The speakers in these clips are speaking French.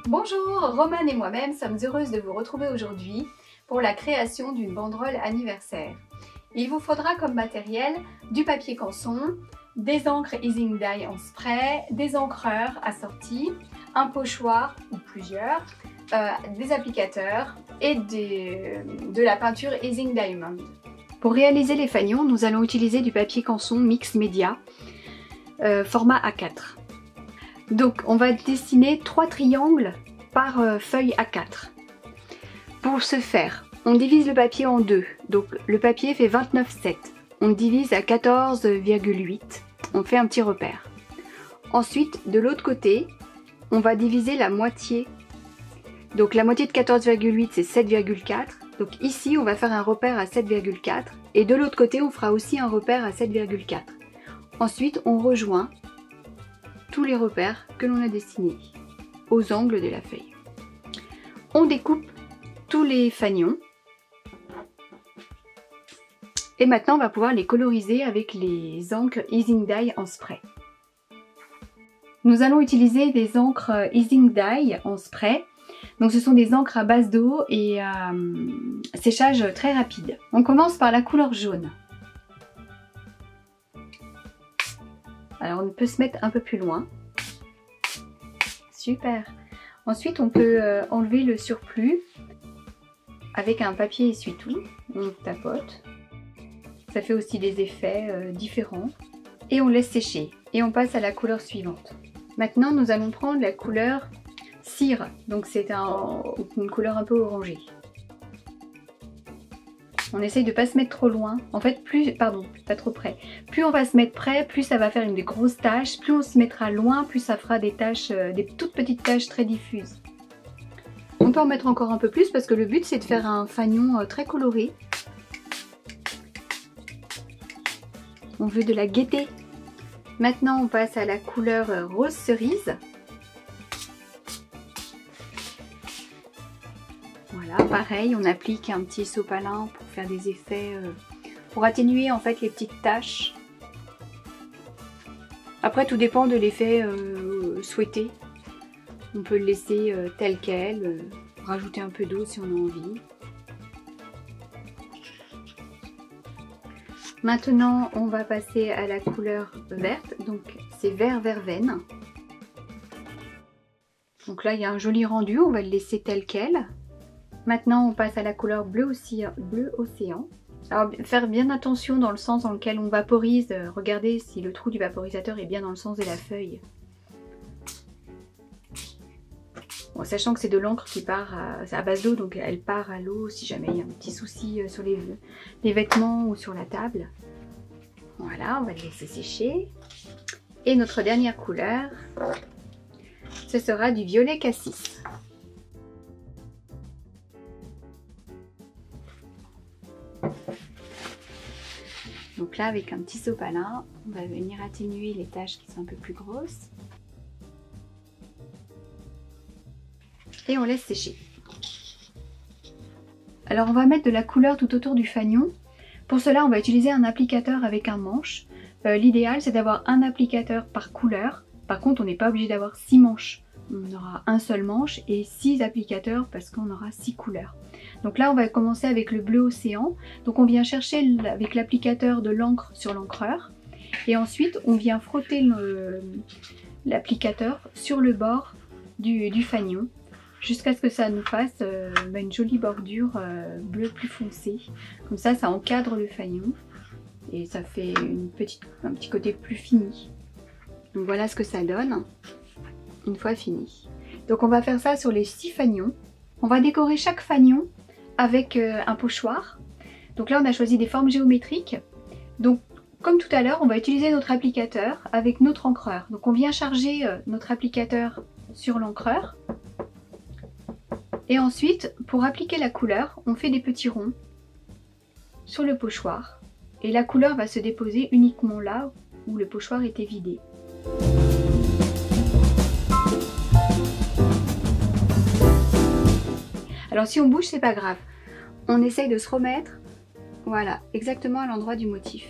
Bonjour, Romane et moi-même sommes heureuses de vous retrouver aujourd'hui pour la création d'une banderole anniversaire. Il vous faudra comme matériel du papier canson, des encres Easing Dye en spray, des encreurs assortis, un pochoir ou plusieurs, des applicateurs et de la peinture Easing Diamond. Pour réaliser les fanions, nous allons utiliser du papier canson mix média, format A4. Donc on va dessiner 3 triangles par feuille A4. Pour ce faire, on divise le papier en deux. Donc le papier fait 29,7. On divise à 14,8. On fait un petit repère. Ensuite, de l'autre côté, on va diviser la moitié. Donc la moitié de 14,8 c'est 7,4. Donc ici on va faire un repère à 7,4. Et de l'autre côté on fera aussi un repère à 7,4. Ensuite on rejoint tous les repères que l'on a dessinés aux angles de la feuille. On découpe tous les fanions. Et maintenant on va pouvoir les coloriser avec les encres Easing Dye en spray. Nous allons utiliser des encres Easing Dye en spray. Donc ce sont des encres à base d'eau et à séchage très rapide. On commence par la couleur jaune. Alors on peut se mettre un peu plus loin. Super. Ensuite on peut enlever le surplus avec un papier essuie-tout. On tapote. Ça fait aussi des effets différents. Et on laisse sécher. Et on passe à la couleur suivante. Maintenant nous allons prendre la couleur cire. Donc c'est une couleur un peu orangée. On essaye de ne pas se mettre trop loin. En fait, pas trop près. Plus on va se mettre près, plus ça va faire des grosses taches. Plus on se mettra loin, plus ça fera des taches, des toutes petites taches très diffuses. On peut en mettre encore un peu plus parce que le but c'est de faire un fanion très coloré. On veut de la gaieté. Maintenant on passe à la couleur rose cerise. Voilà, pareil, on applique un petit sopalin pour faire des effets, pour atténuer en fait les petites taches. Après tout dépend de l'effet souhaité. On peut le laisser tel quel, rajouter un peu d'eau si on a envie. Maintenant, on va passer à la couleur verte, donc c'est vert verveine. Donc là, il y a un joli rendu, on va le laisser tel quel. Maintenant, on passe à la couleur bleu océan. Alors, faire bien attention dans le sens dans lequel on vaporise. Regardez si le trou du vaporisateur est bien dans le sens de la feuille. Bon, sachant que c'est de l'encre qui part à base d'eau, donc elle part à l'eau si jamais il y a un petit souci sur les vêtements ou sur la table. Voilà, on va le laisser sécher. Et notre dernière couleur, ce sera du violet cassis. Donc là, avec un petit sopalin, on va venir atténuer les taches qui sont un peu plus grosses. Et on laisse sécher. Alors on va mettre de la couleur tout autour du fanion. Pour cela, on va utiliser un applicateur avec un manche. L'idéal, c'est d'avoir un applicateur par couleur. Par contre, on n'est pas obligé d'avoir 6 manches. On aura un seul manche et 6 applicateurs parce qu'on aura 6 couleurs. Donc là, on va commencer avec le bleu océan. Donc on vient chercher avec l'applicateur de l'encre sur l'encreur. Et ensuite, on vient frotter l'applicateur sur le bord du fanion, jusqu'à ce que ça nous fasse une jolie bordure bleu plus foncé. Comme ça, ça encadre le fanion et ça fait un petit côté plus fini. Donc voilà ce que ça donne une fois fini. Donc on va faire ça sur les 6 fanions. On va décorer chaque fanion avec un pochoir. Donc là, on a choisi des formes géométriques. Donc comme tout à l'heure, on va utiliser notre applicateur avec notre encreur. Donc on vient charger notre applicateur sur l'encreur. Et ensuite, pour appliquer la couleur, on fait des petits ronds sur le pochoir. Et la couleur va se déposer uniquement là où le pochoir était vidé. Alors si on bouge, c'est pas grave. On essaye de se remettre, voilà, exactement à l'endroit du motif.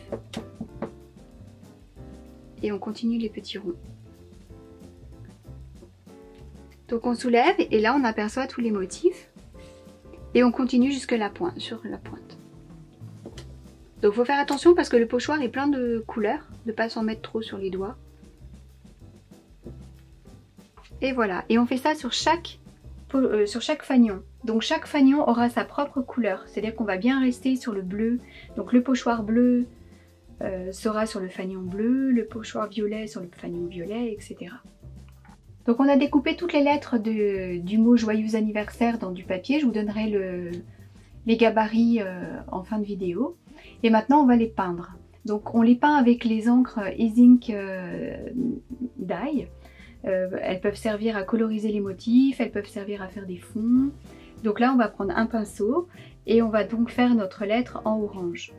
et on continue les petits ronds. Donc on soulève et là on aperçoit tous les motifs et on continue jusque la pointe, sur la pointe. Donc il faut faire attention parce que le pochoir est plein de couleurs, de ne pas s'en mettre trop sur les doigts. Et voilà, et on fait ça sur chaque fanion. Donc chaque fanion aura sa propre couleur, c'est-à-dire qu'on va bien rester sur le bleu. Donc le pochoir bleu sera sur le fanion bleu, le pochoir violet sur le fanion violet, etc. Donc on a découpé toutes les lettres du mot joyeux anniversaire dans du papier. Je vous donnerai les gabarits en fin de vidéo. Et maintenant on va les peindre. Donc on les peint avec les encres E-Ink Dye. Elles peuvent servir à coloriser les motifs, elles peuvent servir à faire des fonds. Donc là on va prendre un pinceau et on va donc faire notre lettre en orange.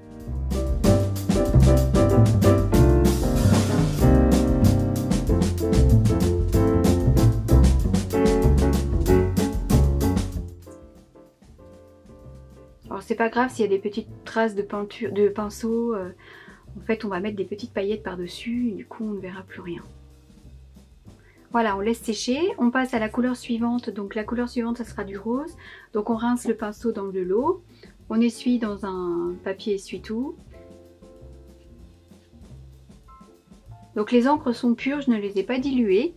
Alors c'est pas grave s'il y a des petites traces de peinture, de pinceau, en fait on va mettre des petites paillettes par dessus et du coup on ne verra plus rien. Voilà, on laisse sécher, on passe à la couleur suivante, donc la couleur suivante ça sera du rose. Donc on rince le pinceau dans de l'eau, on essuie dans un papier essuie-tout. Donc les encres sont pures, je ne les ai pas diluées.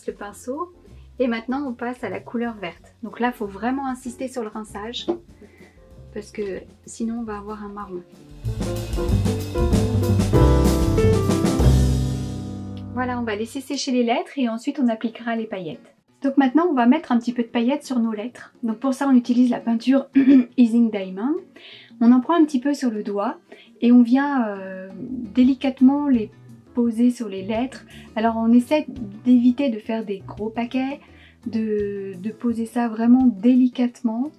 Le pinceau et maintenant on passe à la couleur verte. Donc là il faut vraiment insister sur le rinçage parce que sinon on va avoir un marron. Voilà, on va laisser sécher les lettres et ensuite on appliquera les paillettes. Donc maintenant on va mettre un petit peu de paillettes sur nos lettres. Donc pour ça on utilise la peinture E-Ink Diamond. On en prend un petit peu sur le doigt et on vient délicatement les poser sur les lettres. Alors on essaie d'éviter de faire des gros paquets, de poser ça vraiment délicatement.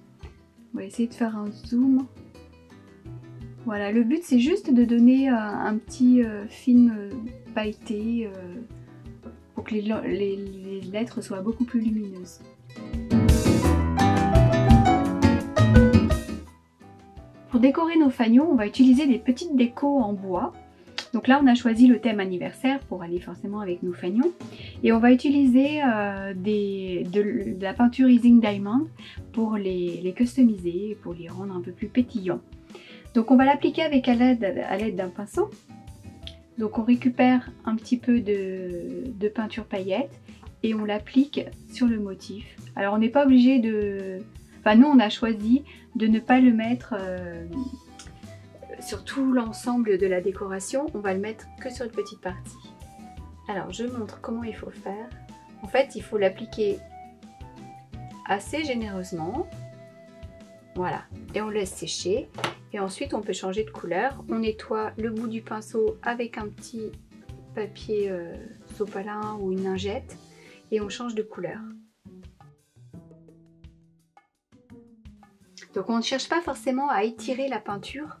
On va essayer de faire un zoom. Voilà, le but c'est juste de donner un petit film pailleté pour que les lettres soient beaucoup plus lumineuses. Pour décorer nos fanions, on va utiliser des petites décos en bois. Donc là on a choisi le thème anniversaire pour aller forcément avec nos fanions. Et on va utiliser de la peinture E-Ink Diamond pour les customiser, pour les rendre un peu plus pétillants. Donc on va l'appliquer avec à l'aide d'un pinceau. Donc on récupère un petit peu de peinture paillette et on l'applique sur le motif. Alors on n'est pas obligé de... Enfin nous on a choisi de ne pas le mettre... sur tout l'ensemble de la décoration, on va le mettre que sur une petite partie. Alors je montre comment il faut faire. En fait il faut l'appliquer assez généreusement. Voilà, et on laisse sécher. Et ensuite on peut changer de couleur. On nettoie le bout du pinceau avec un petit papier sopalin ou une lingette et on change de couleur. Donc on ne cherche pas forcément à étirer la peinture.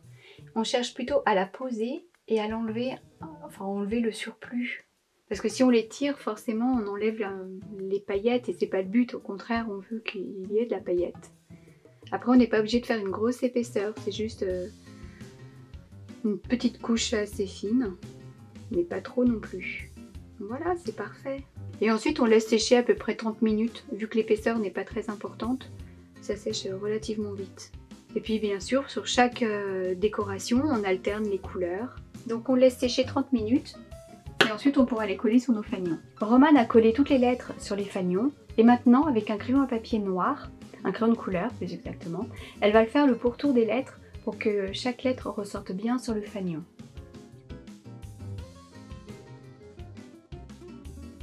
On cherche plutôt à la poser et à l'enlever, enfin enlever le surplus. Parce que si on les tire, forcément on enlève les paillettes et c'est pas le but, au contraire on veut qu'il y ait de la paillette. Après on n'est pas obligé de faire une grosse épaisseur, c'est juste une petite couche assez fine, mais pas trop non plus. Voilà, c'est parfait. Et ensuite on laisse sécher à peu près 30 minutes, vu que l'épaisseur n'est pas très importante, ça sèche relativement vite. Et puis bien sûr, sur chaque décoration, on alterne les couleurs. Donc on laisse sécher 30 minutes et ensuite on pourra les coller sur nos fanions. Romane a collé toutes les lettres sur les fanions et maintenant avec un crayon à papier noir, un crayon de couleur plus exactement, elle va faire le pourtour des lettres pour que chaque lettre ressorte bien sur le fanion.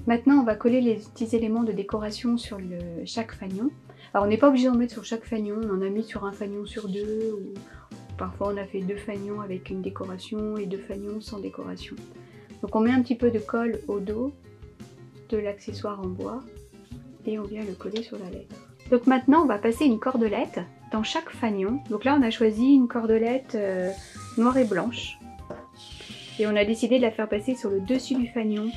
Maintenant on va coller les petits éléments de décoration sur chaque fanion. Alors on n'est pas obligé d'en mettre sur chaque fanion, on en a mis sur un fanion sur deux, ou parfois on a fait 2 fanions avec une décoration et 2 fanions sans décoration. Donc on met un petit peu de colle au dos de l'accessoire en bois et on vient le coller sur la lettre. Donc maintenant on va passer une cordelette dans chaque fanion. Donc là on a choisi une cordelette noire et blanche et on a décidé de la faire passer sur le dessus du fanion.